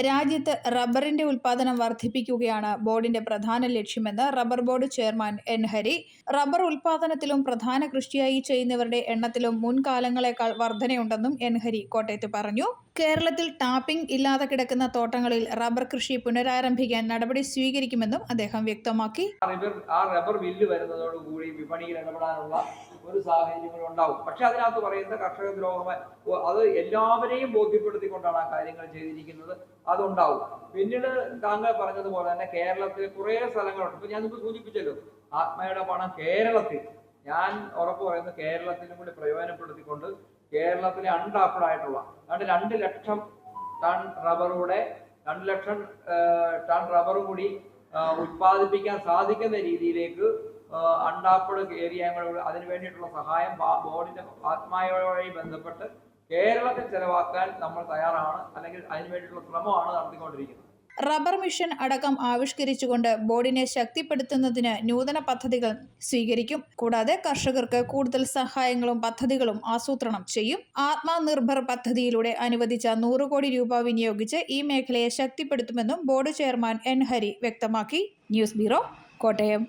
രാജ്യത്ത് റബ്ബറിന്റെ ഉൽപ്പാദനം വർദ്ധിപ്പിക്കുകയാണ് ബോർഡിന്റെ പ്രധാന ലക്ഷ്യമെന്ന് rubber board chairman N Hari. Rubber ഉൽപ്പാദനത്തിലും പ്രധാന കൃഷിയായി ചെയ്യുന്നവരുടെ എണ്ണത്തിലും മുൻകാലങ്ങളെക്കാൾ വർധനയുണ്ടെന്നും എൻ ഹരി കോട്ടയത്ത് പറഞ്ഞു. കേരളത്തിൽ ടാപ്പിംഗ് ഇല്ലാതെ കിടക്കുന്ന തോട്ടങ്ങളിൽ റബ്ബർ കൃഷി പുനരാരംഭിക്കാൻ നടപടി സ്വീകരിക്കുമെന്നും അദ്ദേഹം വ്യക്തമാക്കി. റബ്ബർ ബില്ല് വരുന്നതോടുകൂടി വിപണിയിൽ ഇടപെടാനുള്ള ഒരു സാഹചര്യങ്ങൾ ഉണ്ടാവും. പക്ഷെ അതിനകത്ത് പറയുന്ന കർഷക ദ്രോഹം അത് എല്ലാവരെയും ബോധ്യപ്പെടുത്തിക്കൊണ്ടാണ് ആ കാര്യങ്ങൾ ചെയ്തിരിക്കുന്നത്. അതുണ്ടാവും. പിന്നീട് താങ്കൾ പറഞ്ഞതുപോലെ തന്നെ കേരളത്തിൽ കുറെ സ്ഥലങ്ങളുണ്ട്. ഇപ്പൊ ഞാൻ മുമ്പ് സൂചിപ്പിച്ചല്ലോ, ആത്മയുടെ പണം കേരളത്തിൽ, ഞാൻ ഉറപ്പ് പറയുന്നത് കേരളത്തിലും കൂടി പ്രയോജനപ്പെടുത്തിക്കൊണ്ട് കേരളത്തിലെ അൺടാപ്ഡ് ആയിട്ടുള്ള 2 ലക്ഷം ടൺ റബ്ബറൂടെ 2 ലക്ഷം ടൺ റബ്ബറും കൂടി ഉത്പാദിപ്പിക്കാൻ സാധിക്കുന്ന രീതിയിലേക്ക് അൺടാപ്ഡ് ഏരിയകൾ അതിനു വേണ്ടിയിട്ടുള്ള സഹായം ബോർഡിന്റെ ആത്മാവുമായി ബന്ധപ്പെട്ട് കേരളത്തിൽ ചെലവാക്കാൻ നമ്മൾ തയ്യാറാണ്, അല്ലെങ്കിൽ അതിനു വേണ്ടിയിട്ടുള്ള ശ്രമമാണ് നടത്തിക്കൊണ്ടിരിക്കുന്നത്. റബ്ബർ മിഷൻ അടക്കം ആവിഷ്കരിച്ചുകൊണ്ട് ബോർഡിനെ ശക്തിപ്പെടുത്തുന്നതിന് നൂതന പദ്ധതികൾ സ്വീകരിക്കും. കൂടാതെ കർഷകർക്ക് കൂടുതൽ സഹായങ്ങളും പദ്ധതികളും ആസൂത്രണം ചെയ്യും. ആത്മനിർഭർ പദ്ധതിയിലൂടെ അനുവദിച്ച 100 കോടി രൂപ വിനിയോഗിച്ച് ഈ മേഖലയെ ശക്തിപ്പെടുത്തുമെന്നും ബോർഡ് ചെയർമാൻ എൻ ഹരി വ്യക്തമാക്കി. News bureau, Kottayam.